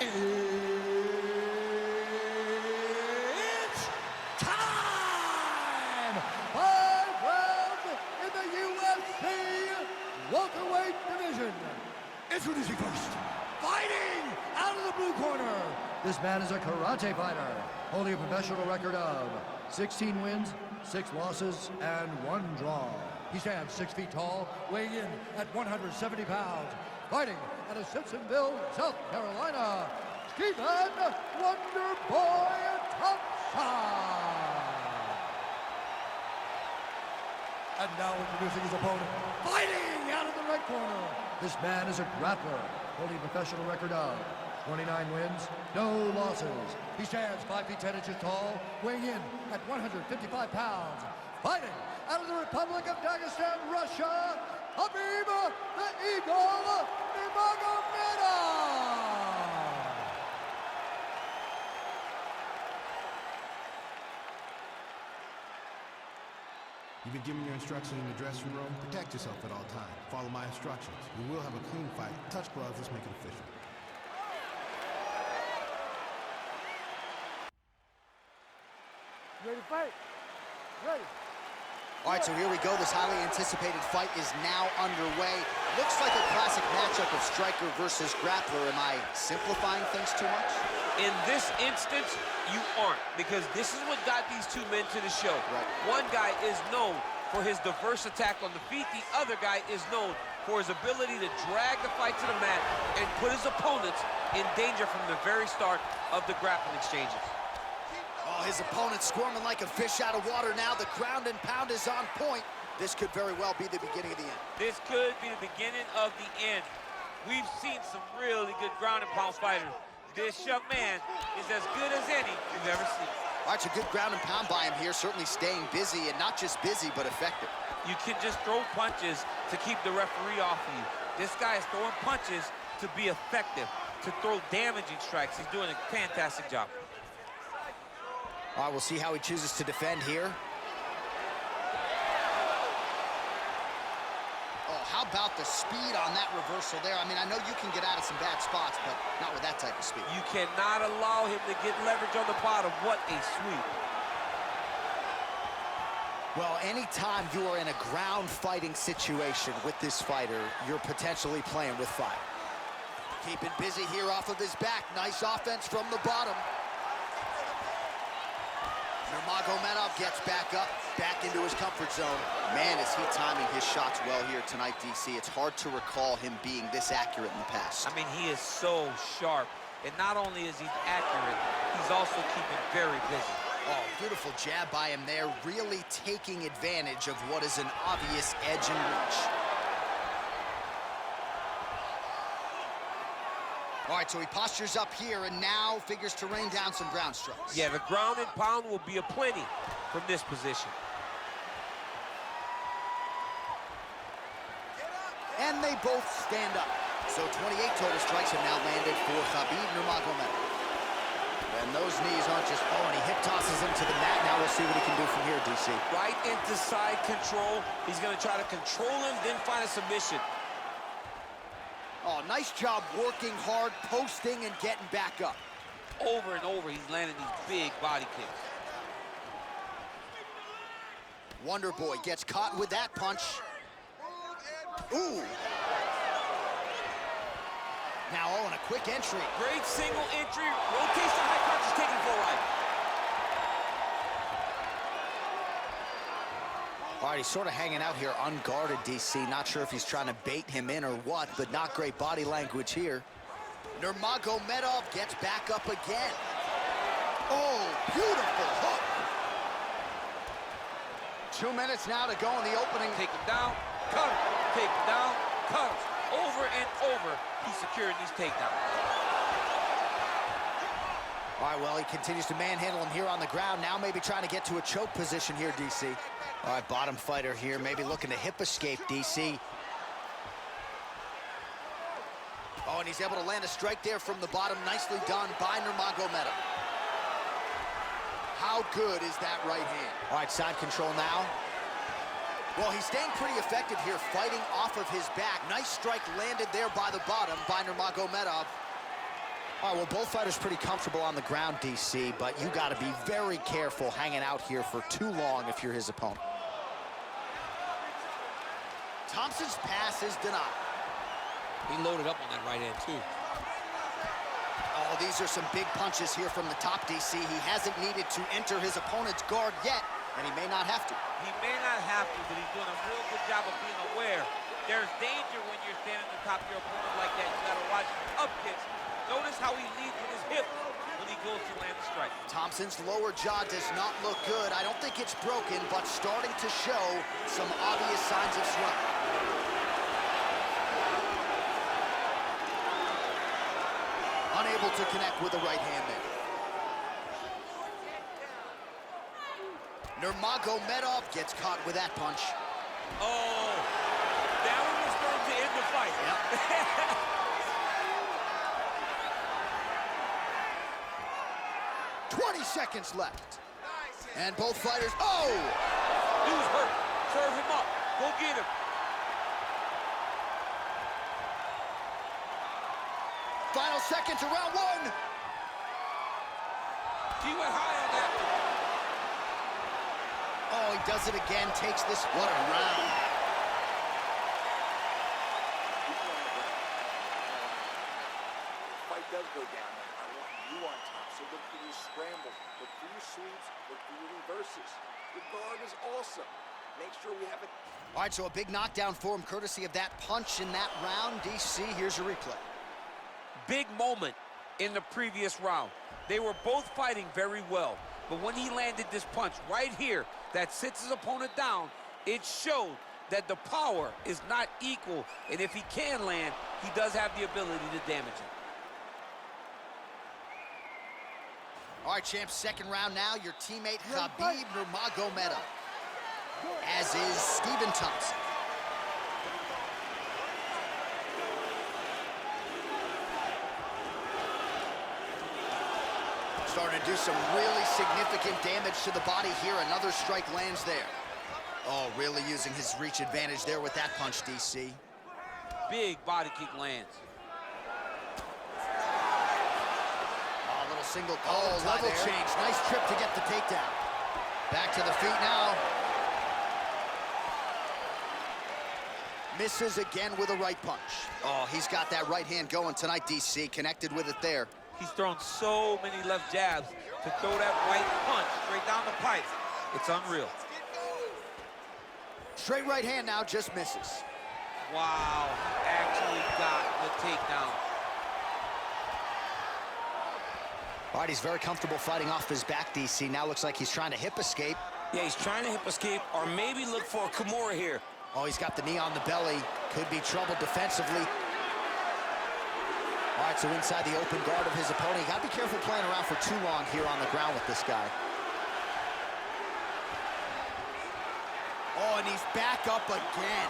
It's time! 5 rounds in the UFC welterweight division. Introducing first, fighting out of the blue corner. This man is a karate fighter, holding a professional record of 16 wins, 6 losses, and 1 draw. He stands 6 feet tall, weighing in at 170 pounds. Fighting out of Simpsonville, South Carolina, Stephen Wonderboy Thompson. And now introducing his opponent, fighting out of the right corner. This man is a grappler, holding a professional record of 29 wins, no losses. He stands 5 feet 10 inches tall, weighing in at 155 pounds. Fighting out of the Republic of Dagestan, Russia, Khabib the Eagle Nurmagomedov. You've been given your instructions in the dressing room. Protect yourself at all times. Follow my instructions. We will have a clean fight. Touch gloves. Let's make it official. Ready to fight? Ready. All right, so here we go. This highly anticipated fight is now underway. Looks like a classic matchup of striker versus grappler. Am I simplifying things too much? In this instance, you aren't, because this is what got these two men to the show. Right. One guy is known for his diverse attack on the feet. The other guy is known for his ability to drag the fight to the mat and put his opponents in danger from the very start of the grappling exchanges. Oh, his opponent's squirming like a fish out of water now. The ground and pound is on point. This could very well be the beginning of the end. This could be the beginning of the end. We've seen some really good ground and pound fighters. This young man is as good as any you've ever seen. All right, so good ground and pound by him here, certainly staying busy, and not just busy, but effective. You can just throw punches to keep the referee off of you. This guy is throwing punches to be effective, to throw damaging strikes. He's doing a fantastic job. All right, we'll see how he chooses to defend here. Oh, how about the speed on that reversal there? I mean, I know you can get out of some bad spots, but not with that type of speed. You cannot allow him to get leverage on the bottom. What a sweep. Well, anytime you are in a ground fighting situation with this fighter, you're potentially playing with fire. Keeping busy here off of his back. Nice offense from the bottom. Nurmagomedov gets back up, back into his comfort zone. Man, is he timing his shots well here tonight, DC. It's hard to recall him being this accurate in the past. I mean, he is so sharp. And not only is he accurate, he's also keeping very busy. Oh, beautiful jab by him there, really taking advantage of what is an obvious edge and reach. All right, so he postures up here and now figures to rain down some ground strikes. Yeah, the ground and pound will be aplenty from this position. And they both stand up. So 28 total strikes have now landed for Khabib Nurmagomedov. And those knees aren't just falling. He hip tosses him to the mat. Now we'll see what he can do from here, DC. Right into side control. He's going to try to control him, then find a submission. Oh, nice job working hard, posting, and getting back up. Over and over, he's landing these big body kicks. Wonderboy gets caught with that punch. Ooh. Now, oh, and a quick entry. Great single entry, rotates the high punches, taking it for a ride. All right, he's sort of hanging out here unguarded, DC. Not sure if he's trying to bait him in or what, but not great body language here. Nurmagomedov gets back up again. Oh, beautiful hook. 2 minutes now to go in the opening. Take him down, cut him, take him down, cut him. Over and over, he's securing these takedowns. All right, well, he continues to manhandle him here on the ground. Now maybe trying to get to a choke position here, DC. All right, bottom fighter here, maybe looking to hip escape, DC. Oh, and he's able to land a strike there from the bottom. Nicely done by Nurmagomedov. How good is that right hand? All right, side control now. Well, he's staying pretty effective here, fighting off of his back. Nice strike landed there by the bottom by Nurmagomedov. All right, well, both fighters pretty comfortable on the ground, DC, but you got to be very careful hanging out here for too long if you're his opponent. Thompson's pass is denied. He loaded up on that right hand, too. Oh, these are some big punches here from the top, DC. He hasn't needed to enter his opponent's guard yet, and he may not have to. He may not have to, but he's doing a real good job of being aware. There's danger when you're standing on the top of your opponent like that. You gotta watch up kicks. Notice how he leads with his hip when he goes to land the strike. Thompson's lower jaw does not look good. I don't think it's broken, but starting to show some obvious signs of swelling. Unable to connect with the right hand there. Nurmagomedov gets caught with that punch. Oh, that one was going to end the fight. Yep. 20 seconds left. And both fighters, oh! He was hurt. Serve him up. Go get him. Final seconds of round one. He went high on that. Oh, he does it again, takes this. What a round. Fight does go down. I want you on top, so look for your scrambles, look for your sweeps, look for your reverses. Your guard is awesome. Make sure we have it. All right, so a big knockdown for him, courtesy of that punch in that round. DC, here's a replay. Big moment in the previous round. They were both fighting very well, but when he landed this punch right here that sits his opponent down, it showed that the power is not equal, and if he can land, he does have the ability to damage him. All right, champs, second round now. Your teammate, Khabib Nurmagomedov, as is Stephen Thompson. Starting to do some really significant damage to the body here. Another strike lands there. Oh, really using his reach advantage there with that punch, DC. Big body kick lands. Oh, a little single. Oh, level change. Nice trip to get the takedown. Back to the feet now. Misses again with a right punch. Oh, he's got that right hand going tonight, DC. Connected with it there. He's thrown so many left jabs to throw that right punch straight down the pipe. It's unreal. Straight right hand now, just misses. Wow, he actually got the takedown. All right, he's very comfortable fighting off his back, DC. Now looks like he's trying to hip escape. Yeah, he's trying to hip escape or maybe look for a Kimura here. Oh, he's got the knee on the belly. Could be trouble defensively. All right, so inside the open guard of his opponent. You gotta be careful playing around for too long here on the ground with this guy. Oh, and he's back up again.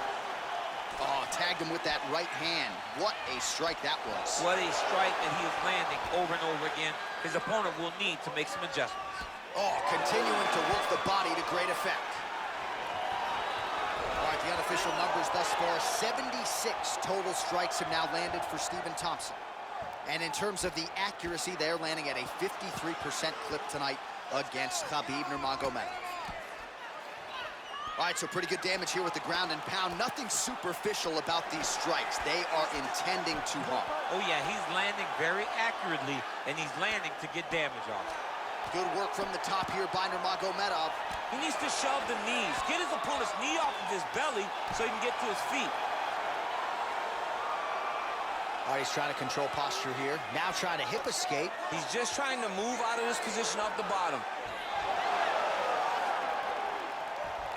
Oh, tagged him with that right hand. What a strike that was. What a strike that he is landing over and over again. His opponent will need to make some adjustments. Oh, continuing to work the body to great effect. All right, the unofficial numbers thus far, 76 total strikes have now landed for Stephen Thompson. And in terms of the accuracy, they're landing at a 53% clip tonight against Khabib Nurmagomedov. All right, so pretty good damage here with the ground and pound. Nothing superficial about these strikes. They are intending to harm. Oh yeah, he's landing very accurately, and he's landing to get damage off. Good work from the top here by Nurmagomedov. He needs to shove the knees, get his opponent's knee off of his belly so he can get to his feet. All right, he's trying to control posture here. Now trying to hip escape. He's just trying to move out of this position off the bottom.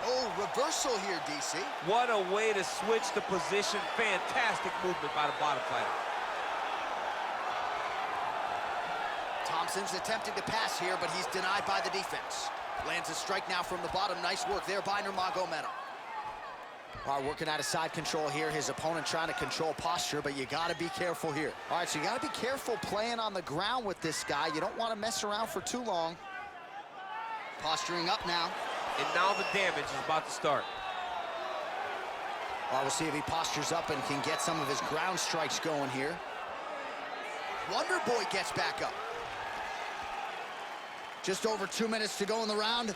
Oh, reversal here, DC. What a way to switch the position. Fantastic movement by the bottom fighter. Thompson's attempting to pass here, but he's denied by the defense. Lands a strike now from the bottom. Nice work there by Nurmagomedov. All right, working out of side control here. His opponent trying to control posture, but you got to be careful here. All right, so you got to be careful playing on the ground with this guy. You don't want to mess around for too long. Posturing up now. And now the damage is about to start. All right, we'll see if he postures up and can get some of his ground strikes going here. Wonder Boy gets back up. Just over 2 minutes to go in the round.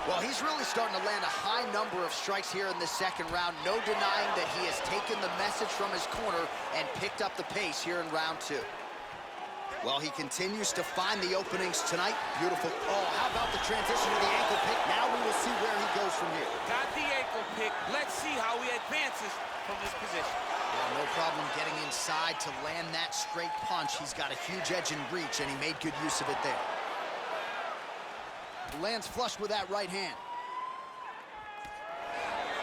Well, he's really starting to land a high number of strikes here in the second round. No denying that he has taken the message from his corner and picked up the pace here in round 2. Well, he continues to find the openings tonight. Beautiful. Oh, how about the transition to the ankle pick? Now we will see where he goes from here. Got the ankle pick. Let's see how he advances from this position. Yeah, no problem getting inside to land that straight punch. He's got a huge edge and reach, and he made good use of it there. Lands flush with that right hand.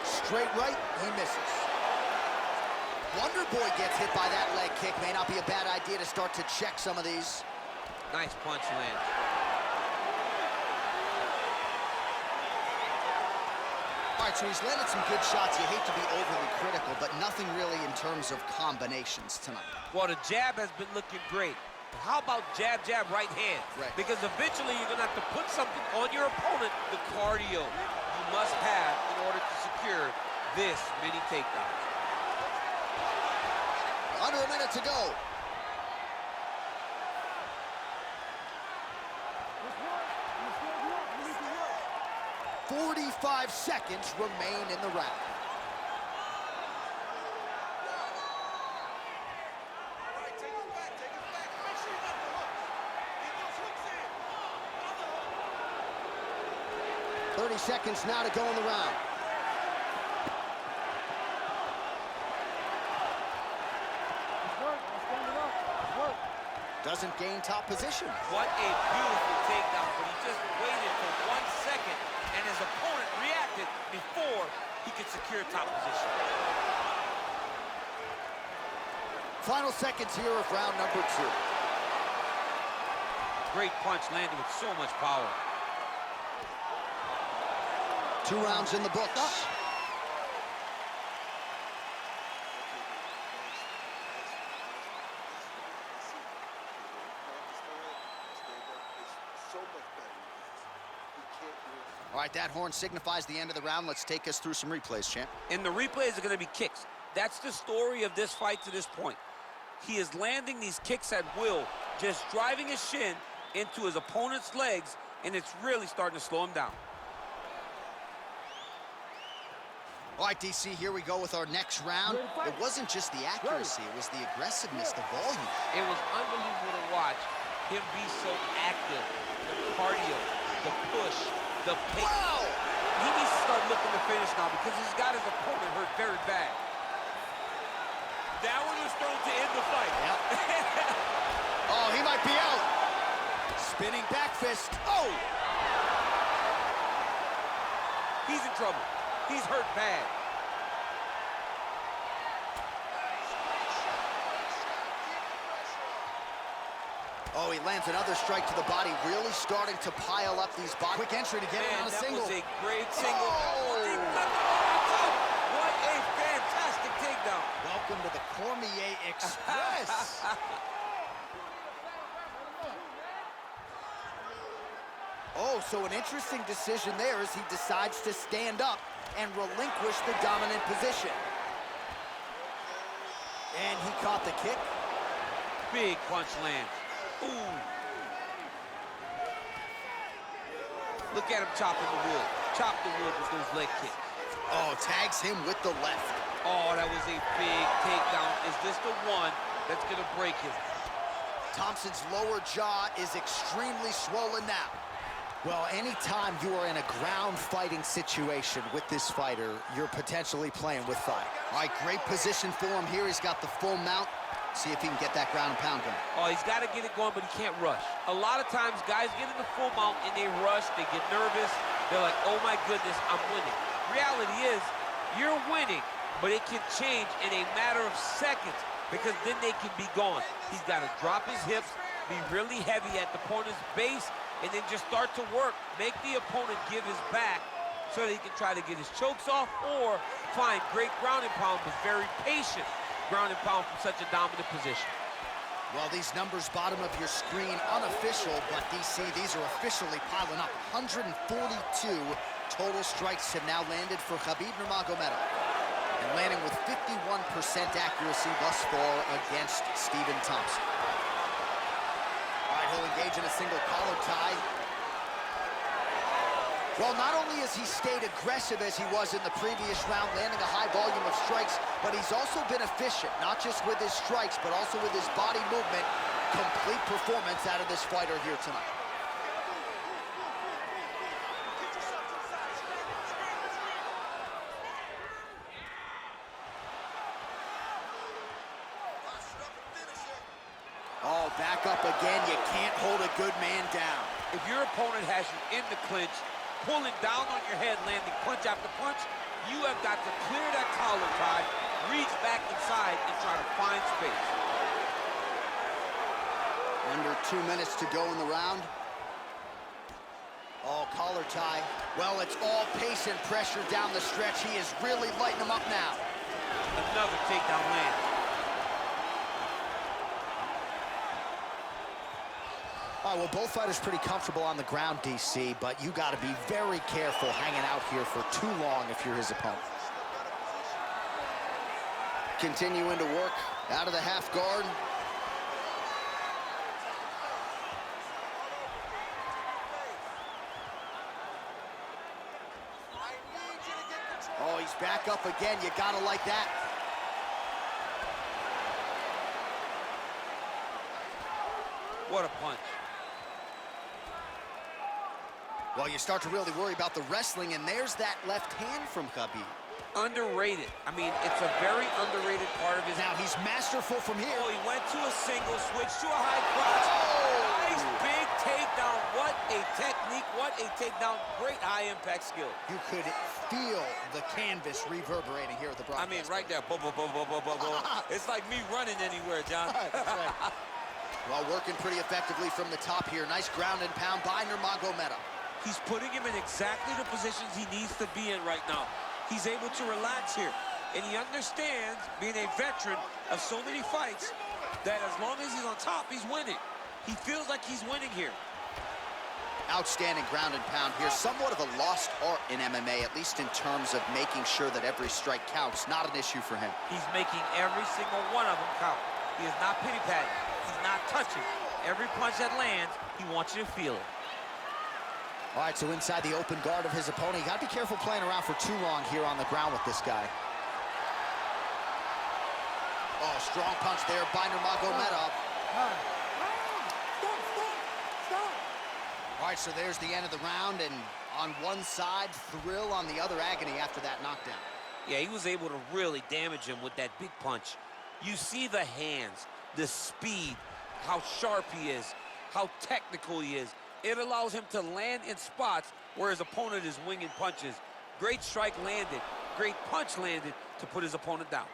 Straight right, he misses. Wonder Boy gets hit by that leg kick. May not be a bad idea to start to check some of these. Nice punch land. All right, so he's landed some good shots. You hate to be overly critical, but nothing really in terms of combinations tonight. Well, the jab has been looking great. But how about jab, jab, right hand? Right. Because eventually you're going to have to put something on your opponent. The cardio you must have in order to secure this mini takedown. Under a minute to go. "45 seconds remain in the round. Take us back. Make sure you got the hook. Get those hooks in. 30 seconds now to go in the round. Doesn't gain top position. What a beautiful takedown, but he just waited for 1 second, and his opponent reacted before he could secure top position. Final seconds here of round number 2. Great punch landed with so much power. 2 rounds in the books. All right, that horn signifies the end of the round. Let's take us through some replays, champ. And the replays are going to be kicks. That's the story of this fight to this point. He is landing these kicks at will, just driving his shin into his opponent's legs, and it's really starting to slow him down. All right, DC, here we go with our next round. It wasn't just the accuracy, it was the aggressiveness, the volume. It was unbelievable to watch him be so active. The cardio, the push, the pace. Wow! He needs to start looking to finish now because he's got his opponent hurt very bad. That one was thrown to end the fight. Yep. Oh, he might be out. Spinning back fist. Oh! He's in trouble. He's hurt bad. Oh, he lands another strike to the body, really starting to pile up these bodies. Quick entry to get him on a single. That was a great single. Oh! What a fantastic takedown. Welcome to the Cormier Express. Oh, so an interesting decision there as he decides to stand up and relinquish the dominant position. And he caught the kick. Big punch lands. Ooh. Look at him chopping the wood. Chop the wood with those leg kicks. Oh, tags him with the left. Oh, that was a big takedown. Is this the one that's going to break him? Thompson's lower jaw is extremely swollen now. Well, anytime you are in a ground fighting situation with this fighter, you're potentially playing with fire. All right, great position for him here. He's got the full mount. See if he can get that ground and pound going. Oh, he's got to get it going, but he can't rush. A lot of times, guys get in the full mount and they rush, they get nervous. They're like, oh my goodness, I'm winning. Reality is, you're winning, but it can change in a matter of seconds because then they can be gone. He's got to drop his hips, be really heavy at the opponent's base, and then just start to work. Make the opponent give his back so that he can try to get his chokes off or find great ground and pound, but very patient ground and pound from such a dominant position. Well, these numbers bottom of your screen, unofficial, but DC, these are officially piling up. 142 total strikes have now landed for Khabib Nurmagomedov. And and landing with 51% accuracy thus far against Stephen Thompson. All right, he'll engage in a single collar tie. Well, not only has he stayed aggressive as he was in the previous round, landing a high volume of strikes, but he's also been efficient, not just with his strikes, but also with his body movement. Complete performance out of this fighter here tonight. Oh, back up again. You can't hold a good man down. If your opponent has you in the clinch, pulling down on your head, landing punch after punch, you have got to clear that collar tie, reach back inside, and try to find space. Under 2 minutes to go in the round. Oh, collar tie. Well, it's all pace and pressure down the stretch. He is really lighting him up now. Another takedown land. All right, well, both fighters pretty comfortable on the ground, DC, but you got to be very careful hanging out here for too long if you're his opponent. Continuing to work out of the half guard. Oh, he's back up again. You got to like that. What a punch. Well, you start to really worry about the wrestling, and there's that left hand from Khabib. Underrated. I mean, it's a very underrated part of his... Now, he's masterful from here. Oh, he went to a single, switched to a high crotch. Oh! Nice big takedown. What a technique, what a takedown. Great high-impact skill. You could feel the canvas reverberating here at the broadcast. I mean, right there. Boom, boom, boom, boom, boom, boom, boom. It's like me running anywhere, John. That's right. Well, working pretty effectively from the top here. Nice ground and pound by Nurmagomedov. He's putting him in exactly the positions he needs to be in right now. He's able to relax here. And he understands, being a veteran of so many fights, that as long as he's on top, he's winning. He feels like he's winning here. Outstanding ground and pound here. Somewhat of a lost art in MMA, at least in terms of making sure that every strike counts. Not an issue for him. He's making every single one of them count. He is not pity-patting. He's not touching. Every punch that lands, he wants you to feel it. All right, so inside the open guard of his opponent. You got to be careful playing around for too long here on the ground with this guy. Oh, strong punch there by Nurmagomedov. Stop! All right, so there's the end of the round, and on one side, thrill, on the other, agony after that knockdown. Yeah, he was able to really damage him with that big punch. You see the hands, the speed, how sharp he is, how technical he is. It allows him to land in spots where his opponent is winging punches. Great strike landed, great punch landed to put his opponent down.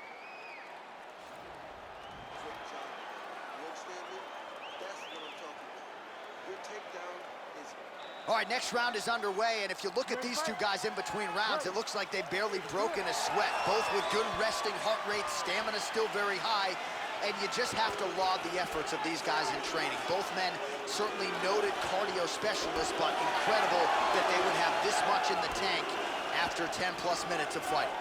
All right, next round is underway, and if you look at these two guys in between rounds, it looks like they've barely broken a sweat. Both with good resting heart rates, stamina still very high, and you just have to laud the efforts of these guys in training. Both men certainly noted cardio specialists, but incredible that they would have this much in the tank after 10-plus minutes of fighting.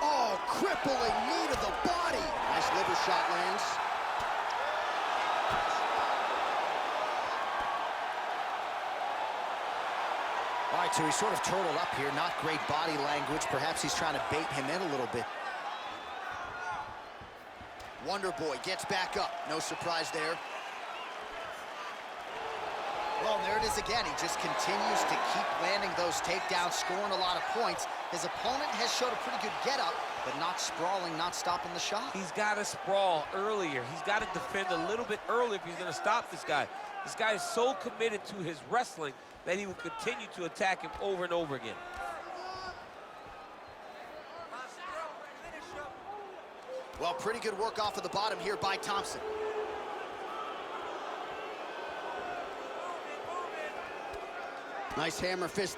Oh, crippling knee to the body. Nice liver shot lands. All right, so he's sort of turtled up here. Not great body language. Perhaps he's trying to bait him in a little bit. Wonder Boy gets back up. No surprise there. Well, there it is again. He just continues to keep landing those takedowns, scoring a lot of points. His opponent has showed a pretty good get-up, but not sprawling, not stopping the shot. He's got to sprawl earlier. He's got to defend a little bit early if he's going to stop this guy. This guy is so committed to his wrestling that he will continue to attack him over and over again. Well, pretty good work off of the bottom here by Thompson. Nice hammer fist.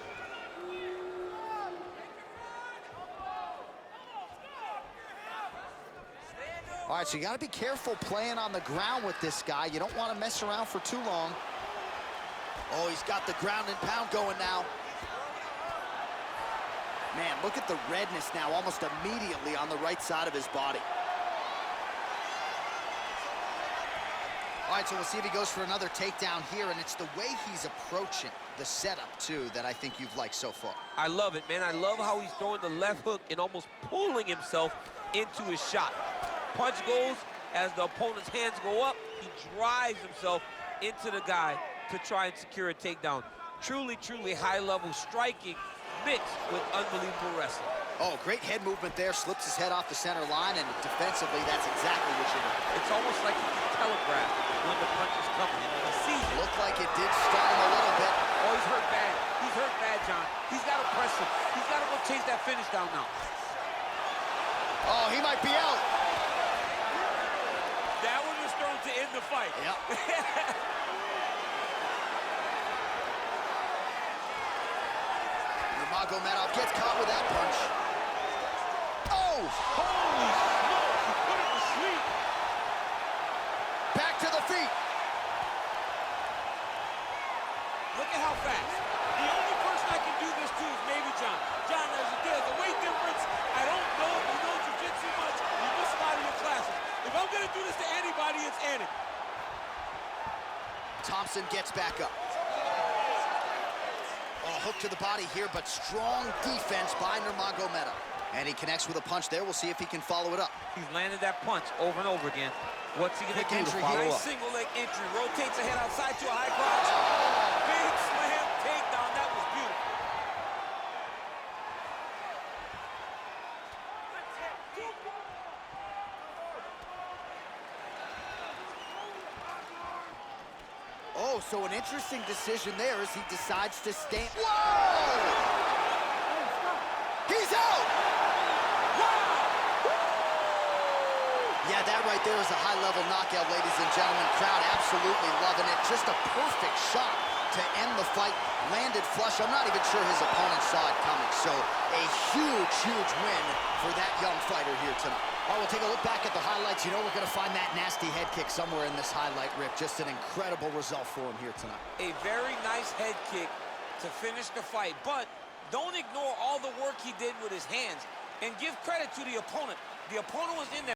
All right, so you got to be careful playing on the ground with this guy. You don't want to mess around for too long. Oh, he's got the ground and pound going now. Man, look at the redness now almost immediately on the right side of his body. All right, so we'll see if he goes for another takedown here, and it's the way he's approaching the setup, too, that I think you've liked so far. I love it, man. I love how he's throwing the left hook and almost pulling himself into his shot. Punch goes, as the opponent's hands go up, he drives himself into the guy to try and secure a takedown. Truly, truly high-level striking mixed with unbelievable wrestling. Oh, great head movement there, slips his head off the center line, and defensively, that's exactly what you need. It's almost like he can telegraph when the punch is coming, and he sees it. Looked like it did stun him a little bit. Oh, he's hurt bad. He's hurt bad, John. He's got to press him. He's got to go chase that finish down now. Oh, he might be out. That one was thrown to end the fight. Yep. Nurmagomedov gets caught with that punch. Oh! Holy smokes, he put him to sleep. Back to the feet. Look at how fast. The only person I can do this to is maybe John. John, there's a weight difference. I don't know if you know jiu-jitsu much. You miss a lot of your classes. If I'm going to do this to anybody, it's Andy. Thompson gets back up. Oh, hook to the body here, but strong defense by Nurmagomedov. And he connects with a punch there. We'll see if he can follow it up. He's landed that punch over and over again. What's he going to Quick do to entry follow here. up? Nice single leg entry. Rotates the head outside to a high crotch. Big slam takedown. That was beautiful. Oh, so an interesting decision there as he decides to stand. Whoa! He's out! Yeah, that right there is a high-level knockout, ladies and gentlemen. Crowd absolutely loving it. Just a perfect shot to end the fight. Landed flush. I'm not even sure his opponent saw it coming. So a huge, huge win for that young fighter here tonight. All right, we'll take a look back at the highlights. You know we're going to find that nasty head kick somewhere in this highlight rip. Just an incredible result for him here tonight. A very nice head kick to finish the fight, but don't ignore all the work he did with his hands and give credit to the opponent. The opponent was in there.